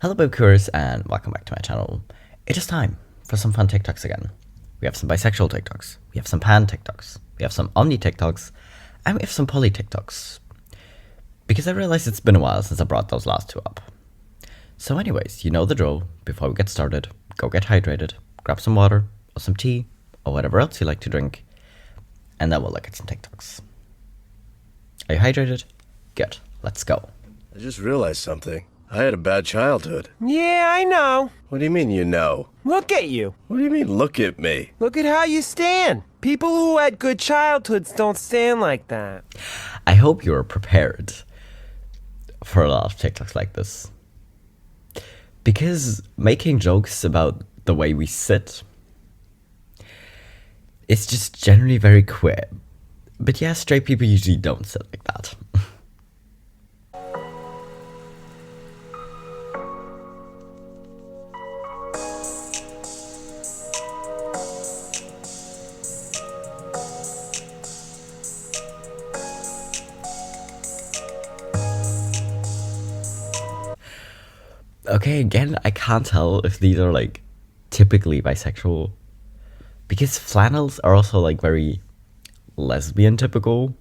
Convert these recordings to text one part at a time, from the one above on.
Hello Bibkers and welcome back to my channel. It is time for some fun TikToks again. We have some bisexual TikToks, we have some pan TikToks, we have some Omni TikToks, and we have some poly TikToks. Because I realized it's been a while since I brought those last two up. So anyways, you know the drill. Before we get started, go get hydrated, grab some water, or some tea, or whatever else you like to drink, and then we'll look at some TikToks. Are you hydrated? Good, let's go. I just realized something. I had a bad childhood. Yeah, I know. What do you mean you know? Look at you. What do you mean look at me? Look at how you stand. People who had good childhoods don't stand like that. I hope you're prepared for a lot of TikToks like this. Because making jokes about the way we sit is just generally very queer. But yeah, straight people usually don't sit like that. Okay, again, I can't tell if these are like typically bisexual because flannels are also like very lesbian typical,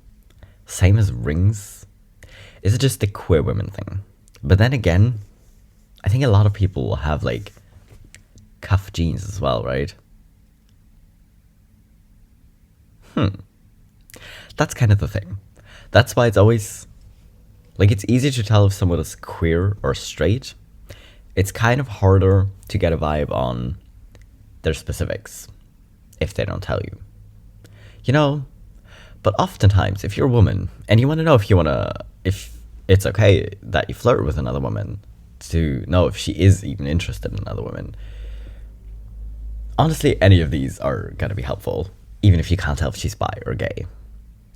same as rings. Is it just the queer women thing? But then again, I think a lot of people will have like cuff jeans as well, right? That's kind of the thing. That's why it's always like it's easy to tell if someone is queer or straight. It's kind of harder to get a vibe on their specifics if they don't tell you. You know, but oftentimes if you're a woman and you want to know if it's okay that you flirt with another woman, to know if she is even interested in another woman, honestly, any of these are going to be helpful, even if you can't tell if she's bi or gay.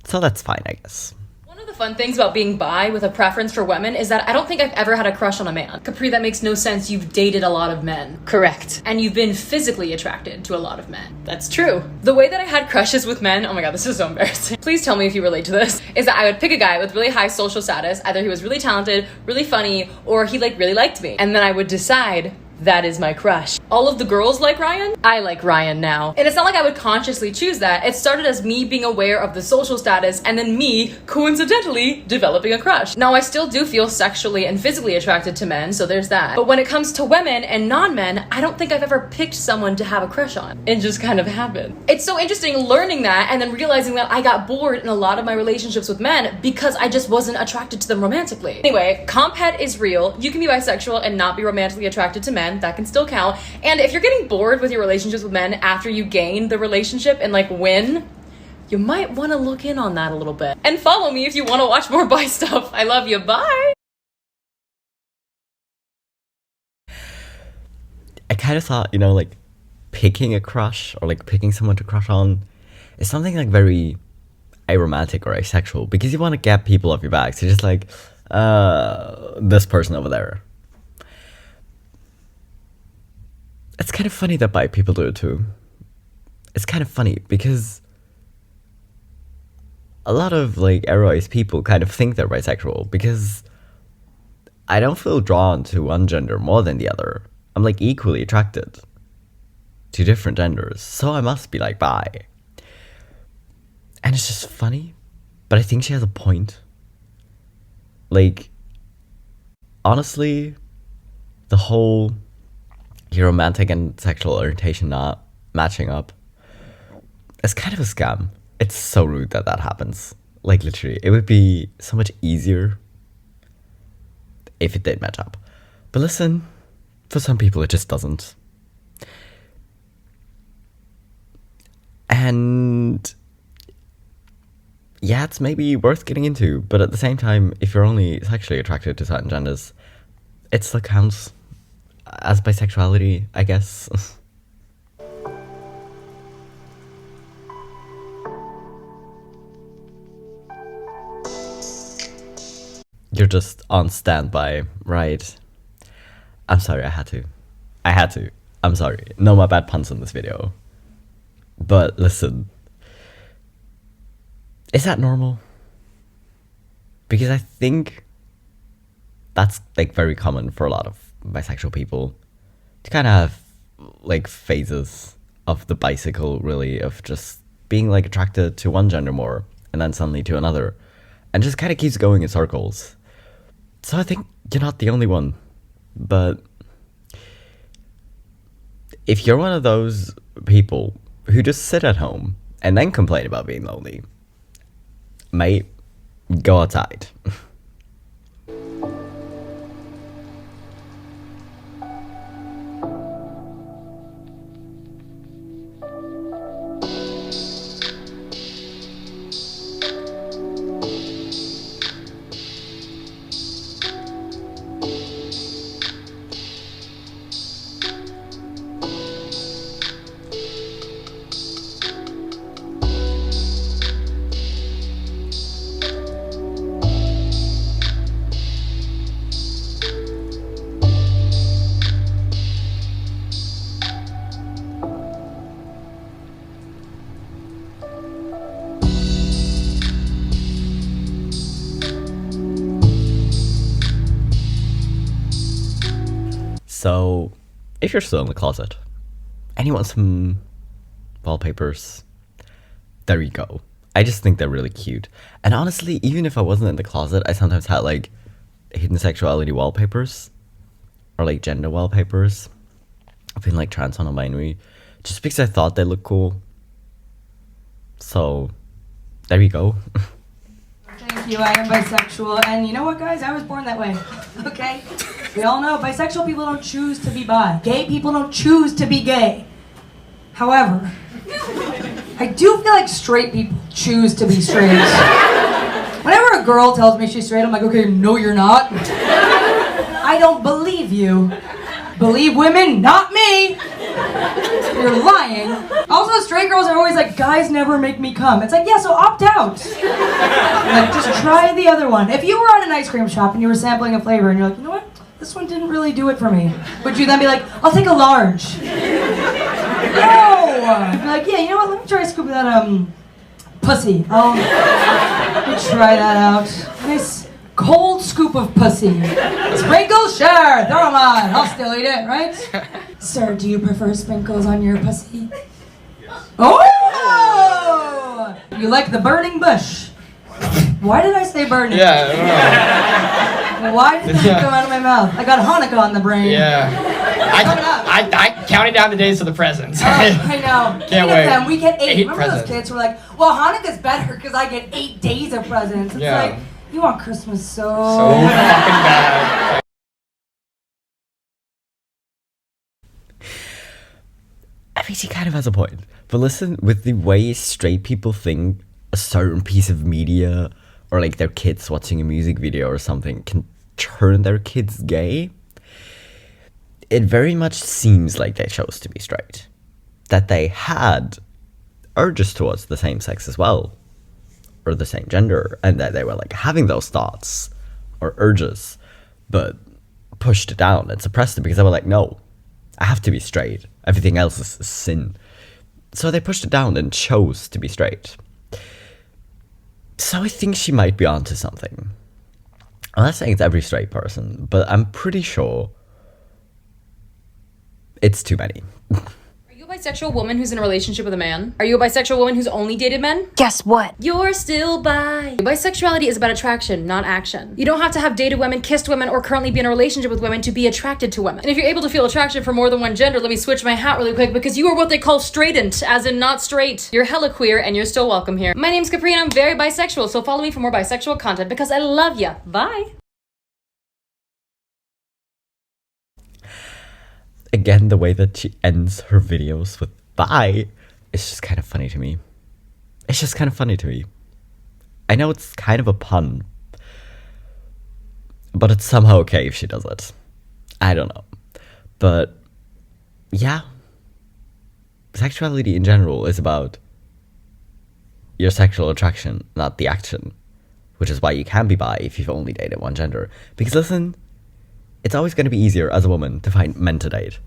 So that's fine, I guess. One of the fun things about being bi with a preference for women is that I don't think I've ever had a crush on a man. Capri, that makes no sense. You've dated a lot of men. Correct. And you've been physically attracted to a lot of men. That's true. The way that I had crushes with men, oh my god, this is so embarrassing. Please tell me if you relate to this, is that I would pick a guy with really high social status. Either he was really talented, really funny, or he really liked me. And then I would decide, that is my crush. All of the girls like Ryan. I like Ryan now. And it's not like I would consciously choose that. It started as me being aware of the social status and then me coincidentally developing a crush. Now I still do feel sexually and physically attracted to men, so there's that. But when it comes to women and non-men, I don't think I've ever picked someone to have a crush on. It just kind of happened. It's so interesting learning that and then realizing that I got bored in a lot of my relationships with men because I just wasn't attracted to them romantically. Anyway, comp het is real. You can be bisexual and not be romantically attracted to men. That can still count. And if you're getting bored with your relationships with men after you gain the relationship and win, you might want to look in on that a little bit. And follow me if you want to watch more bi stuff. I love you. Bye. I kind of thought, picking a crush or picking someone to crush on is something very aromantic or asexual because you want to get people off your back. So just this person over there. It's kind of funny that bi people do it too. It's kind of funny because a lot of arois people kind of think they're bisexual because I don't feel drawn to one gender more than the other. I'm equally attracted to different genders, so I must be bi. And it's just funny, but I think she has a point. Honestly, the whole your romantic and sexual orientation not matching up, it's kind of a scam. It's so rude that that happens. Literally, it would be so much easier if it did match up. But listen, for some people it just doesn't. And yeah, it's maybe worth getting into, but at the same time, if you're only sexually attracted to certain genders, it still counts as bisexuality, I guess. You're just on standby, right? I'm sorry, I had to. I'm sorry. No more bad puns in this video. But listen, is that normal? Because I think that's like very common for a lot of bisexual people to kind of have like phases of the bicycle, really, of just being like attracted to one gender more and then suddenly to another, and just kind of keeps going in circles. So I think you're not the only one, but if you're one of those people who just sit at home and then complain about being lonely, mate, go outside. So, if you're still in the closet and you want some wallpapers, there you go. I just think they're really cute. And honestly, even if I wasn't in the closet, I sometimes had like hidden sexuality wallpapers or like gender wallpapers. I've been like trans or non-binary just because I thought they looked cool. So, there you go. Thank you, I am bisexual, and you know what, guys? I was born that way, okay? We all know bisexual people don't choose to be bi. Gay people don't choose to be gay. However, I do feel like straight people choose to be straight. Whenever a girl tells me she's straight, I'm like, okay, no you're not. I don't believe you. Believe women, not me. You're lying. Also, straight girls are always like, guys never make me come. It's like, yeah, so opt out. Like, just try the other one. If you were at an ice cream shop and you were sampling a flavor and you're like, you know what? This one didn't really do it for me. Would you then be like, I'll take a large? No! You'd be like, yeah, you know what? Let me try a scoop of that, pussy. Let me try that out. Nice cold scoop of pussy. Sprinkles? Sure, throw them on. I'll still eat it, right? Sir, do you prefer sprinkles on your pussy? Oh! You like the burning bush? Why did I say burning? Yeah, I don't know. Why did that come out of my mouth? I got Hanukkah on the brain. Yeah. I counted down the days to the presents. I know. Can't wait. Them, we get 8. Remember presents. those kids who were like, well, Hanukkah's better because I get 8 days of presents. It's Yeah. like, you want Christmas so So fucking bad. I mean, she kind of has a point. But listen, with the way straight people think a certain piece of media or like their kids watching a music video or something can turn their kids gay, it very much seems like they chose to be straight. That they had urges towards the same sex as well, or the same gender, and that they were like having those thoughts or urges, but pushed it down and suppressed it because they were like, no, I have to be straight. Everything else is sin. So they pushed it down and chose to be straight. So I think she might be onto something. I'm not saying it's every straight person, but I'm pretty sure it's too many. Are you a bisexual woman who's in a relationship with a man? Are you a bisexual woman who's only dated men? Guess what? You're still bi. Bisexuality is about attraction, not action. You don't have to have dated women, kissed women, or currently be in a relationship with women to be attracted to women. And if you're able to feel attraction for more than one gender, let me switch my hat really quick because you are what they call straightened, as in not straight. You're hella queer and you're still welcome here. My name's Capri and I'm very bisexual, so follow me for more bisexual content because I love ya. Bye. Again, the way that she ends her videos with bye is just kind of funny to me. It's just kind of funny to me. I know it's kind of a pun, but it's somehow okay if she does it. I don't know. But yeah, sexuality in general is about your sexual attraction, not the action, which is why you can be bi if you've only dated one gender. Because listen, it's always going to be easier as a woman to find men to date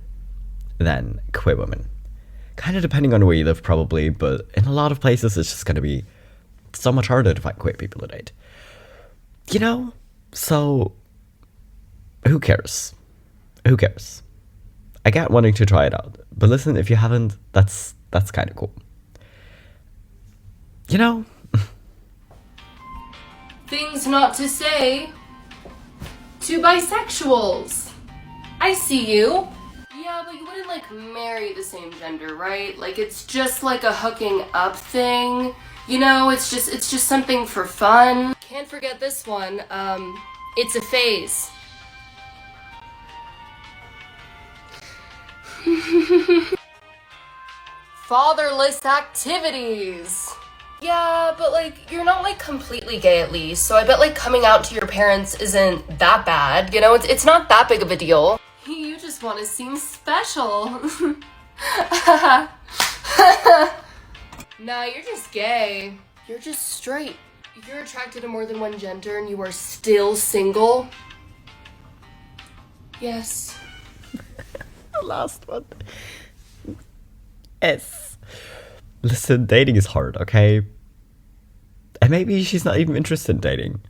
than queer women. Kind of depending on where you live, probably, but in a lot of places it's just going to be so much harder to find queer people to date. You know? So, who cares? who cares? I get wanting to try it out, but listen, if you haven't, that's kind of cool. You know? Things not to say to bisexuals. I see you. Yeah, but you wouldn't like marry the same gender, right? Like it's just like a hooking up thing. You know, it's just something for fun. Can't forget this one. It's a phase. Fatherless activities. Yeah, but like you're not like completely gay at least, so I bet like coming out to your parents isn't that bad. You know, it's not that big of a deal. You just want to seem special. Nah, you're just gay. You're just straight. You're attracted to more than one gender and you are still single? Yes. The last one. S. Listen, dating is hard, okay? And maybe she's not even interested in dating.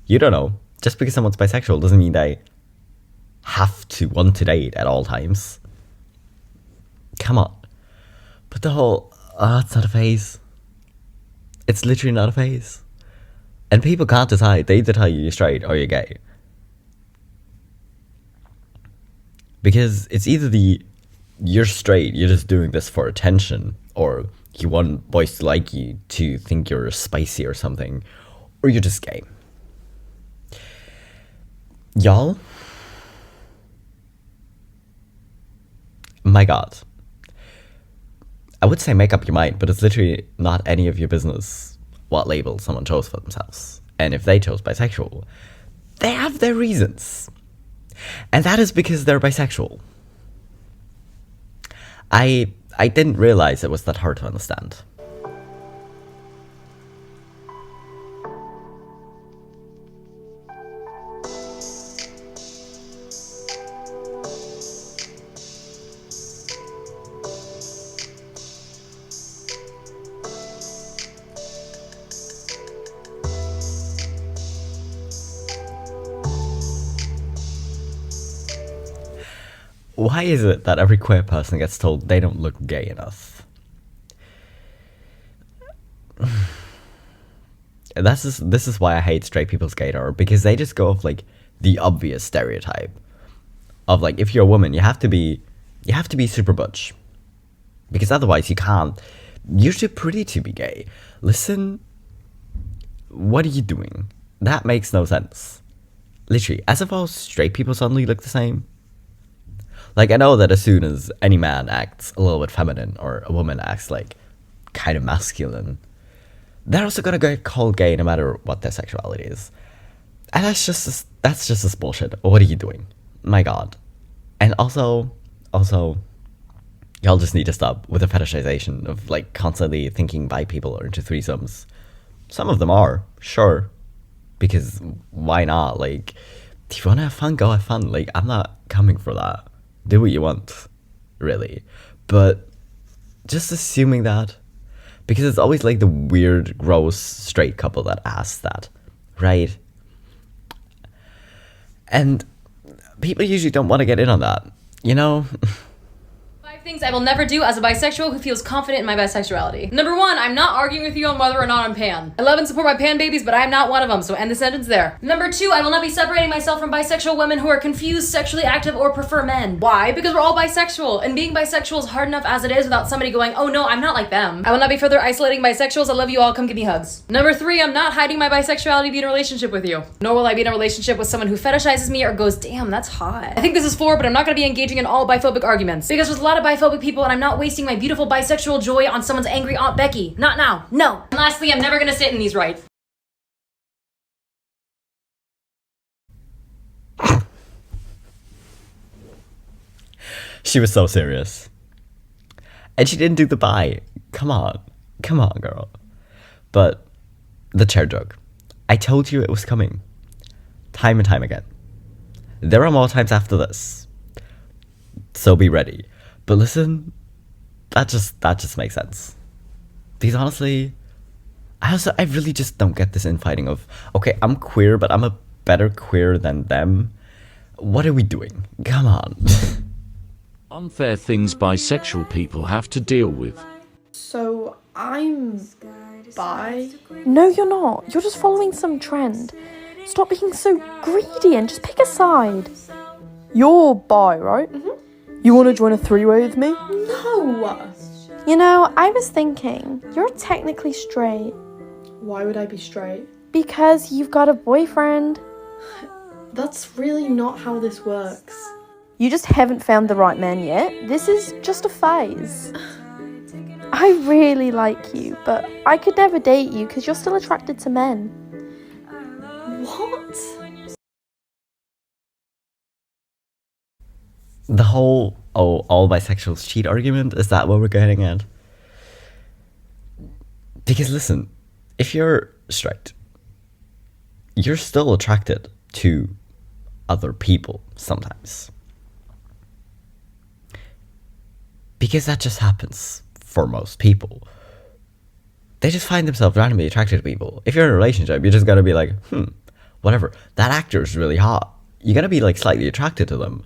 You don't know. Just because someone's bisexual doesn't mean they have to want to date at all times. Come on. But the whole, it's not a phase. It's literally not a phase. And people can't decide. They either tell you you're straight or you're gay. Because it's either you're straight, you're just doing this for attention, or you want boys to like you to think you're spicy or something, or you're just gay. Y'all? My God. I would say make up your mind, but it's literally not any of your business what label someone chose for themselves. And if they chose bisexual, they have their reasons. And that is because they're bisexual. I didn't realize it was that hard to understand. Why is it that every queer person gets told they don't look gay enough? This is why I hate straight people's gaydar, because they just go off like the obvious stereotype of like, if you're a woman, you have to be super butch, because otherwise you can't. You're too pretty to be gay. Listen, what are you doing? That makes no sense. Literally, as if all straight people suddenly look the same. Like, I know that as soon as any man acts a little bit feminine, or a woman acts like kind of masculine, they're also gonna get called gay no matter what their sexuality is. And that's just this bullshit. What are you doing? My God. And also, y'all just need to stop with the fetishization of like constantly thinking bi people are into threesomes. Some of them are, sure. Because why not? Like, if you wanna have fun, go have fun. Like, I'm not coming for that. Do what you want, really. But just assuming that, because it's always like the weird, gross, straight couple that asks that, right? And people usually don't want to get in on that, you know? 5 things I will never do as a bisexual who feels confident in my bisexuality. Number 1, I'm not arguing with you on whether or not I'm pan. I love and support my pan babies, but I am not one of them, so end the sentence there. Number 2, I will not be separating myself from bisexual women who are confused, sexually active, or prefer men. Why? Because we're all bisexual, and being bisexual is hard enough as it is without somebody going, oh no, I'm not like them. I will not be further isolating bisexuals. I love you all, come give me hugs. Number 3, I'm not hiding my bisexuality to be in a relationship with you. Nor will I be in a relationship with someone who fetishizes me or goes, damn, that's hot. I think this is 4, but I'm not gonna be engaging in all biphobic arguments, because there's a lot of biphobic people and I'm not wasting my beautiful bisexual joy on someone's angry Aunt Becky. Not now. No. And lastly, I'm never gonna sit in these rights. She was so serious. And she didn't do the bye. Come on, girl. But the chair joke. I told you it was coming. Time and time again. There are more times after this. So be ready. But listen, that just makes sense. Because honestly, I really just don't get this infighting of, okay, I'm queer, but I'm a better queer than them. What are we doing? Come on. Unfair things bisexual people have to deal with. So, I'm bi? No, you're not. You're just following some trend. Stop being so greedy and just pick a side. You're bi, right? Mm-hmm. You want to join a three-way with me? No! You know, I was thinking, you're technically straight. Why would I be straight? Because you've got a boyfriend. That's really not how this works. You just haven't found the right man yet. This is just a phase. I really like you, but I could never date you because you're still attracted to men. What? The whole, all bisexuals cheat argument, is that what we're getting at? Because listen, if you're straight, you're still attracted to other people sometimes. Because that just happens for most people. They just find themselves randomly attracted to people. If you're in a relationship, you just gotta be like, whatever. That actor is really hot. You gotta be like slightly attracted to them.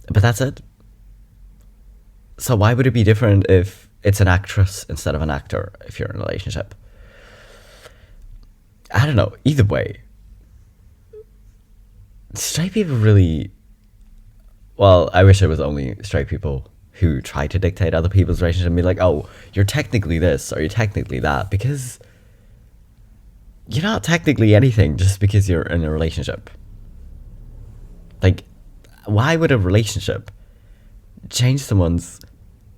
But that's it. So why would it be different if it's an actress instead of an actor if you're in a relationship? I don't know. Either way, straight people really... Well, I wish it was only straight people who try to dictate other people's relationship and be like, oh, you're technically this or you're technically that, because you're not technically anything just because you're in a relationship. Like, why would a relationship change someone's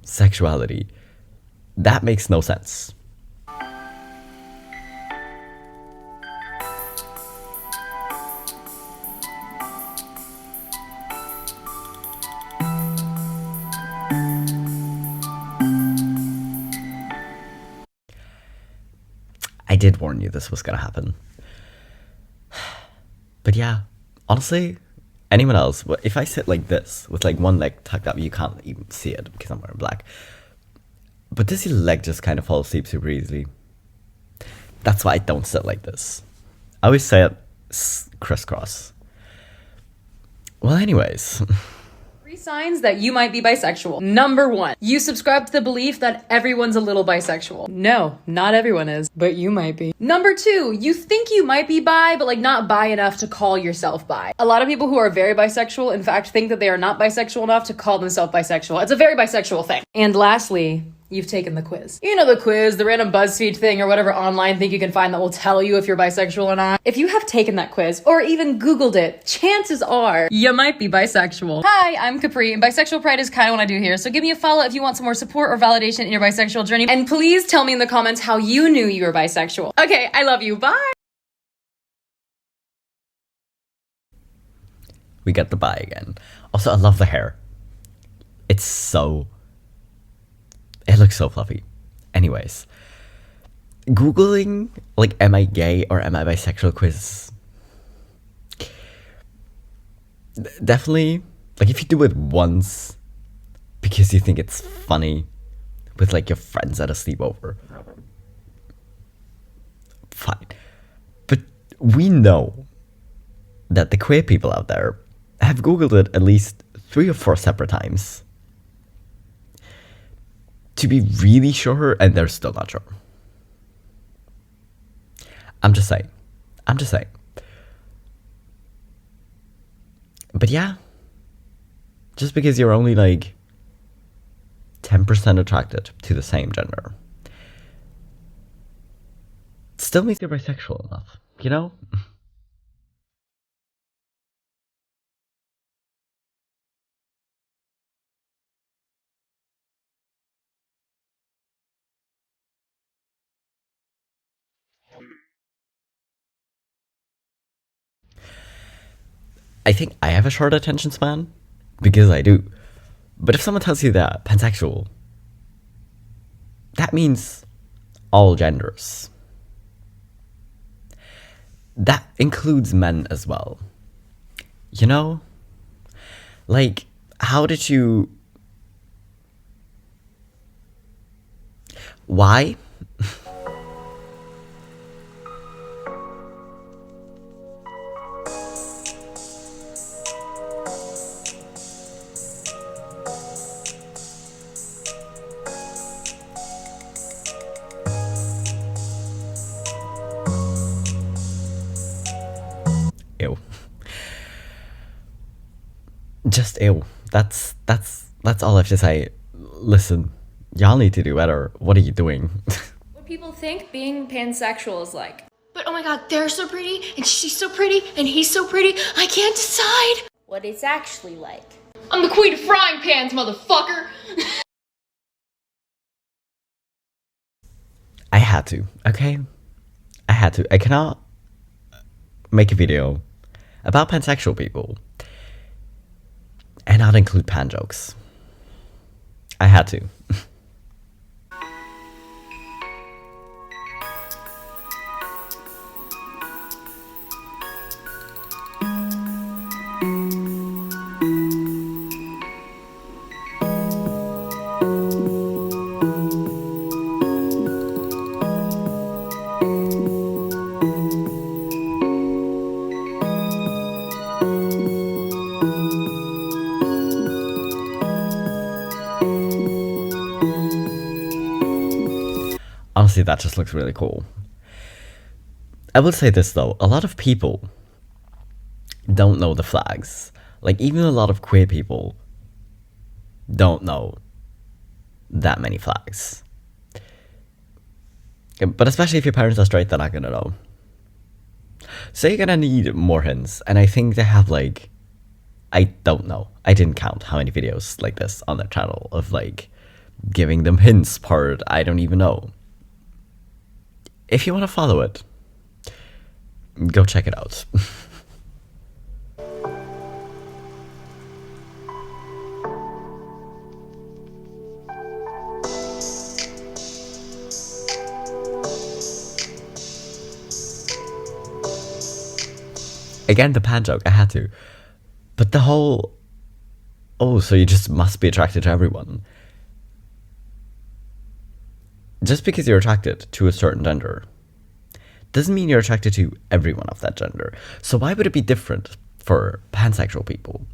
sexuality? That makes no sense. I did warn you this was gonna happen. But yeah, honestly, anyone else, if I sit like this with like one leg tucked up, you can't even see it because I'm wearing black. But does your leg just kind of fall asleep super easily? That's why I don't sit like this. I always say it crisscross. Well, anyways. 3 signs that you might be bisexual. Number 1, you subscribe to the belief that everyone's a little bisexual. No, not everyone is, but you might be. Number 2, you think you might be bi, but like not bi enough to call yourself bi. A lot of people who are very bisexual, in fact, think that they are not bisexual enough to call themselves bisexual. It's a very bisexual thing. And lastly, you've taken the quiz. You know the quiz, the random BuzzFeed thing or whatever online thing you can find that will tell you if you're bisexual or not. If you have taken that quiz or even Googled it, chances are you might be bisexual. Hi, I'm Capri, and Bisexual Pride is kind of what I do here, so give me a follow if you want some more support or validation in your bisexual journey, and please tell me in the comments how you knew you were bisexual. Okay, I love you, bye! We got the bi again. Also, I love the hair. It looks so fluffy. Anyways, Googling, like, am I gay or am I bisexual quiz? Definitely, like, if you do it once because you think it's funny with, like, your friends at a sleepover, fine. But we know that the queer people out there have Googled it at least 3 or 4 separate times to be really sure, and they're still not sure. I'm just saying. But yeah, just because you're only like 10% attracted to the same gender still means you're bisexual enough, you know? I think I have a short attention span, because I do. But if someone tells you that pansexual, that means all genders. That includes men as well. You know? Like, how did you... Why? Just ew. That's all I have to say. Listen, y'all need to do better. What are you doing? What people think being pansexual is like. But oh my god, they're so pretty, and she's so pretty, and he's so pretty, I can't decide! What it's actually like. I'm the queen of frying pans, motherfucker! I had to, okay? I had to. I cannot make a video about pansexual people and not include pan jokes. I had to. Honestly, that just looks really cool. I will say this though, a lot of people don't know the flags. Like, even a lot of queer people don't know that many flags. But especially if your parents are straight, they're not gonna know. So you're gonna need more hints, and I think they have like, I don't know, I didn't count how many videos like this on their channel of like giving them hints part, I don't even know. If you want to follow it, go check it out. Again, the pan joke, I had to. But the whole, oh, so you just must be attracted to everyone. Just because you're attracted to a certain gender doesn't mean you're attracted to everyone of that gender. So why would it be different for pansexual people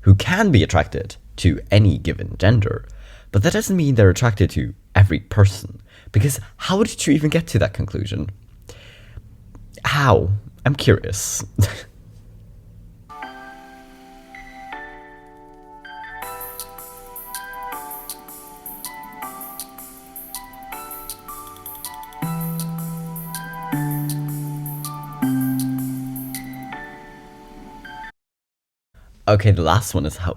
who can be attracted to any given gender, but that doesn't mean they're attracted to every person? Because how did you even get to that conclusion? How? I'm curious. Okay, the last one is how...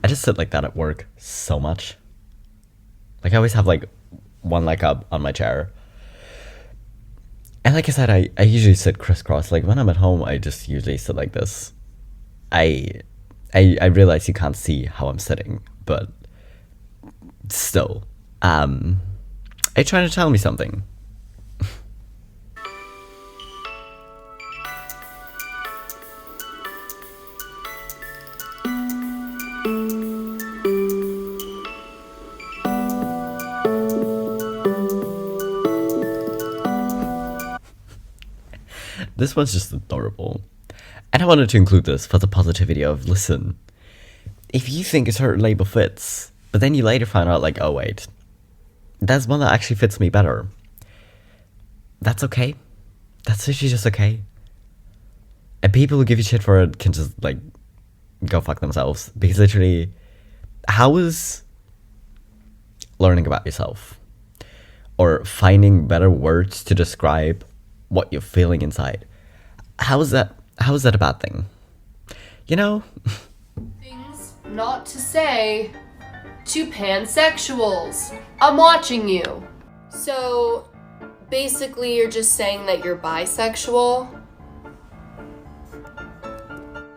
I just sit like that at work so much. Like, I always have like one leg up on my chair. And like I said, I usually sit crisscross. Like, when I'm at home, I just usually sit like this. I realize you can't see how I'm sitting, but still. Are you trying to tell me something? This one's just adorable. And I wanted to include this for the positivity of, listen, if you think a certain label fits, but then you later find out like, oh wait, that's one that actually fits me better. That's okay. That's literally just okay. And people who give you shit for it can just like go fuck themselves. Because literally, how is learning about yourself or finding better words to describe what you're feeling inside, how is that a bad thing? You know? Things not to say to pansexuals. I'm watching you. So, basically you're just saying that you're bisexual?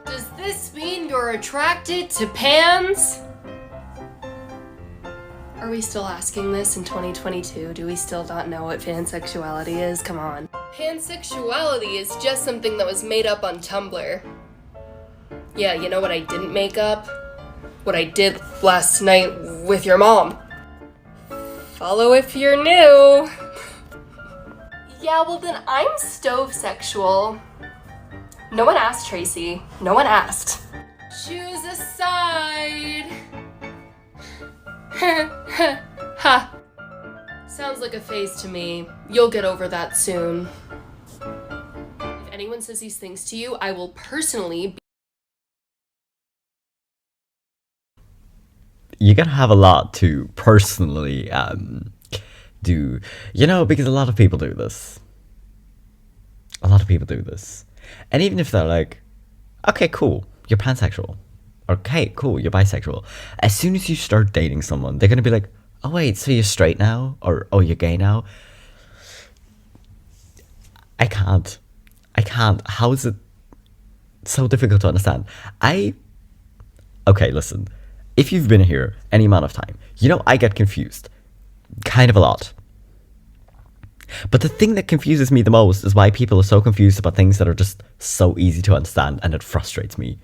Does this mean you're attracted to pans? Are we still asking this in 2022? Do we still not know what pansexuality is? Come on. Pansexuality is just something that was made up on Tumblr. Yeah, you know what I didn't make up? What I did last night with your mom. Follow if you're new. Yeah, well then I'm stovesexual. No one asked, Tracy. No one asked. Choose a side. Ha. Sounds like a phase to me. You'll get over that soon. If anyone says these things to you, I will personally you're gonna have a lot to personally do, because a lot of people do this. A lot of people do this. And even if they're like, okay, cool, you're pansexual. Okay, cool, you're bisexual. As soon as you start dating someone, they're gonna be like, oh wait, so you're straight now? Or, oh, you're gay now? I can't. How is it so difficult to understand? Okay, listen. If you've been here any amount of time, I get confused. Kind of a lot. But the thing that confuses me the most is why people are so confused about things that are just so easy to understand, and it frustrates me.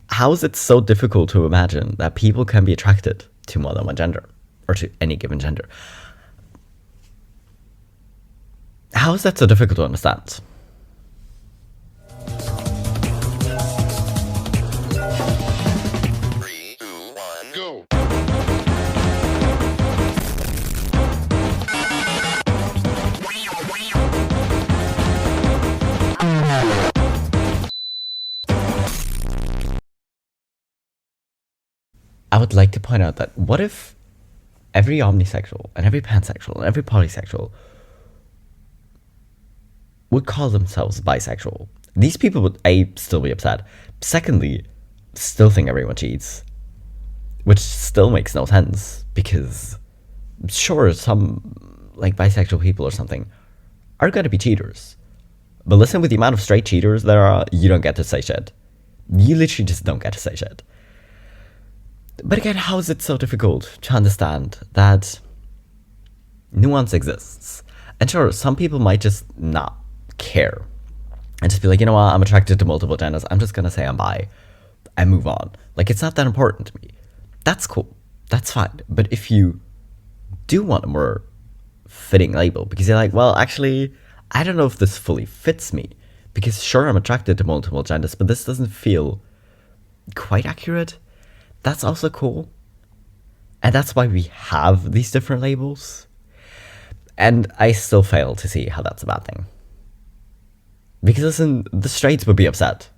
How is it so difficult to imagine that people can be attracted to more than one gender, or to any given gender? How is that so difficult to understand? I would like to point out that what if every omnisexual and every pansexual and every polysexual would call themselves bisexual? These people would, A, still be upset. Secondly, still think everyone cheats. Which still makes no sense, because sure, some like bisexual people or something are going to be cheaters. But listen, with the amount of straight cheaters there are, you don't get to say shit. You literally just don't get to say shit. But again, how is it so difficult to understand that nuance exists? And sure, some people might just not care and just be like, you know what, I'm attracted to multiple genders, I'm just gonna say I'm bi and move on. Like, it's not that important to me. That's cool. That's fine. But if you do want a more fitting label, because you're like, well, actually, I don't know if this fully fits me, because sure, I'm attracted to multiple genders, but this doesn't feel quite accurate. That's also cool. And that's why we have these different labels. And I still fail to see how that's a bad thing. Because listen, the straights would be upset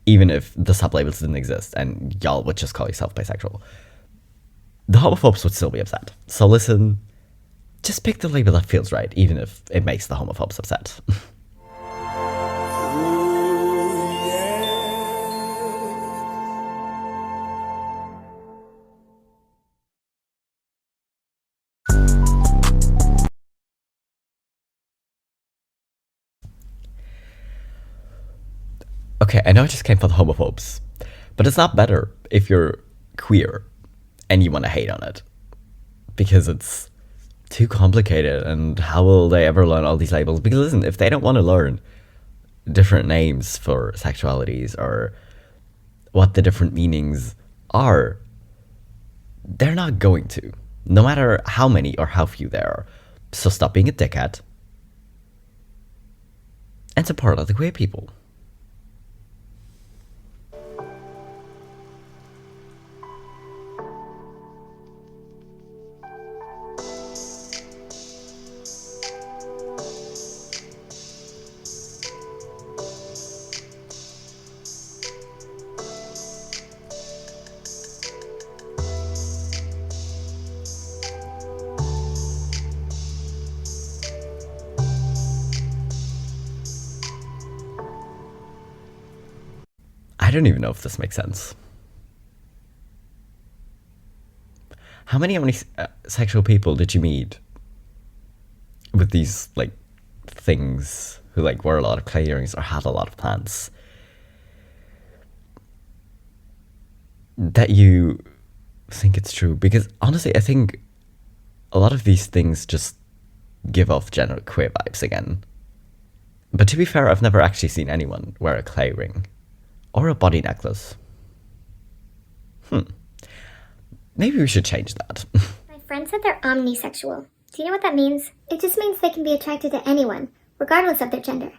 even if the sublabels didn't exist and y'all would just call yourself bisexual. The homophobes would still be upset. So listen, just pick the label that feels right, even if it makes the homophobes upset. Okay, I know I just came for the homophobes, but it's not better if you're queer and you want to hate on it, because it's too complicated, and how will they ever learn all these labels? Because listen, if they don't want to learn different names for sexualities or what the different meanings are, they're not going to, no matter how many or how few there are. So stop being a dickhead and support other queer people. I don't even know if this makes sense. How many sexual people did you meet with these like things who like wore a lot of clay earrings or had a lot of plants that you think it's true? Because honestly, I think a lot of these things just give off general queer vibes again. But to be fair, I've never actually seen anyone wear a clay ring or a body necklace. Maybe we should change that. My friend said they're omnisexual. Do you know what that means? It just means they can be attracted to anyone, regardless of their gender.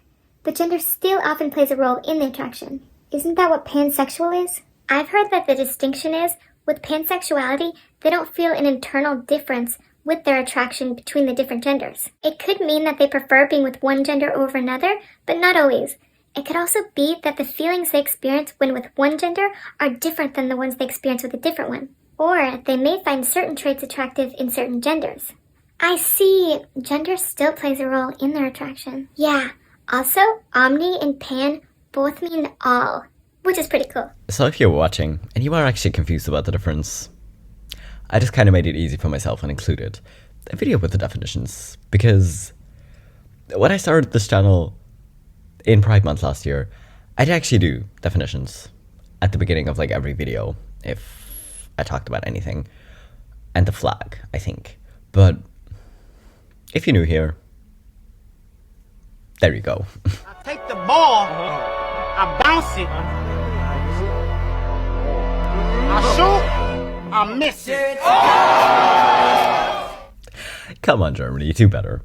But gender still often plays a role in the attraction. Isn't that what pansexual is? I've heard that the distinction is, with pansexuality, they don't feel an internal difference with their attraction between the different genders. It could mean that they prefer being with one gender over another, but not always. It could also be that the feelings they experience when with one gender are different than the ones they experience with a different one. Or they may find certain traits attractive in certain genders. I see. Gender still plays a role in their attraction. Yeah. Also, omni and pan both mean all, which is pretty cool. So if you're watching and you are actually confused about the difference, I just kind of made it easy for myself and included a video with the definitions, because when I started this channel in Pride Month last year, I'd actually do definitions at the beginning of like every video if I talked about anything, and the flag, I think. But if you're new here, there you go. I take the ball, I bounce it, I shoot, I miss it. Come on, Germany, do better.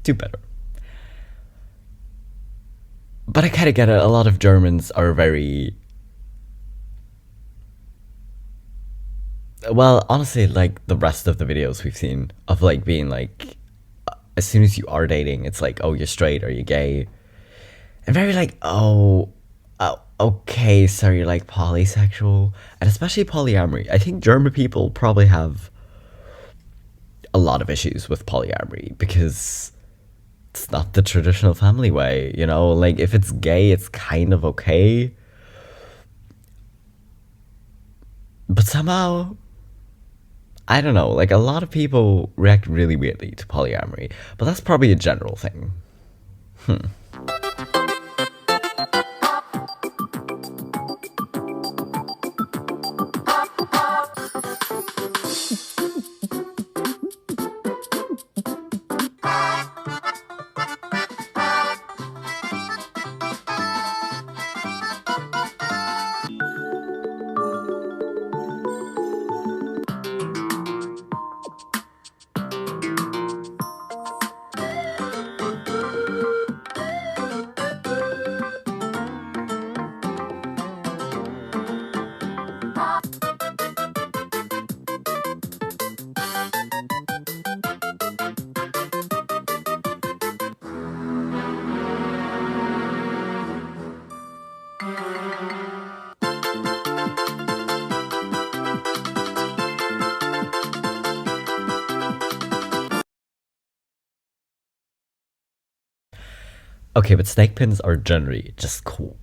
Do better. But I kind of get it. A lot of Germans are very... Well, honestly, like the rest of the videos we've seen of like being like, as soon as you are dating, it's like, oh, you're straight or you're gay. And very like, oh, okay, so you're like polysexual. And especially polyamory. I think German people probably have a lot of issues with polyamory because it's not the traditional family way, you know? Like, if it's gay, it's kind of okay. But somehow, I don't know, like a lot of people react really weirdly to polyamory, but that's probably a general thing. Okay, but snake pins are generally just cool.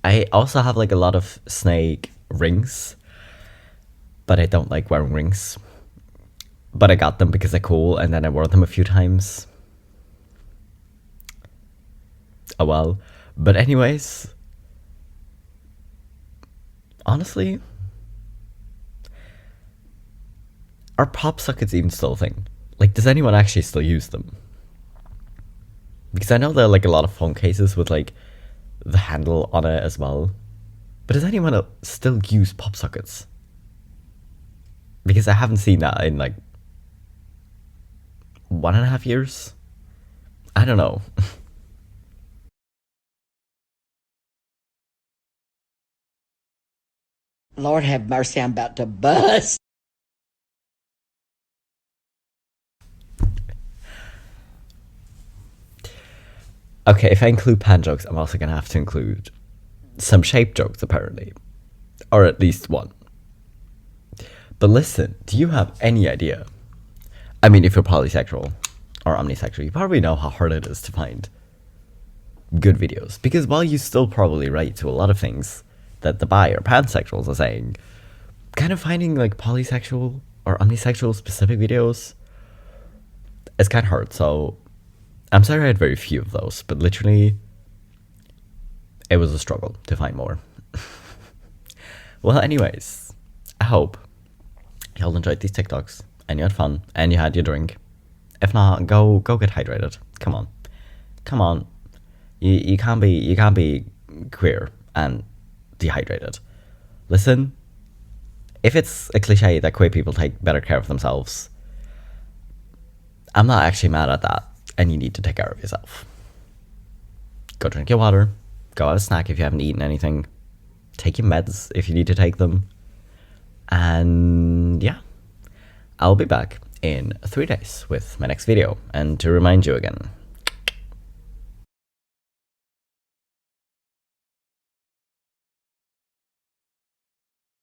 I also have like a lot of snake rings, but I don't like wearing rings. But I got them because they're cool, and then I wore them a few times. Oh well. But anyways, honestly, are pop sockets even still a thing? Like, does anyone actually still use them? Because I know there are like a lot of phone cases with like the handle on it as well. But does anyone still use pop sockets? Because I haven't seen that in like 1.5 years. I don't know. Lord have mercy, I'm about to bust. Okay, if I include pan jokes, I'm also going to have to include some shape jokes, apparently. Or at least one. But listen, do you have any idea? I mean, if you're polysexual or omnisexual, you probably know how hard it is to find good videos. Because while you still probably relate to a lot of things that the bi or pansexuals are saying, kind of finding like polysexual or omnisexual specific videos is kind of hard. So I'm sorry I had very few of those, but literally it was a struggle to find more. Well, anyways, I hope you all enjoyed these TikToks and you had fun and you had your drink. If not, go get hydrated. Come on. You can't be queer and dehydrated. Listen, if it's a cliche that queer people take better care of themselves, I'm not actually mad at that, and you need to take care of yourself. Go drink your water, go have a snack if you haven't eaten anything, take your meds if you need to take them, and yeah, I'll be back in 3 days with my next video. And to remind you again,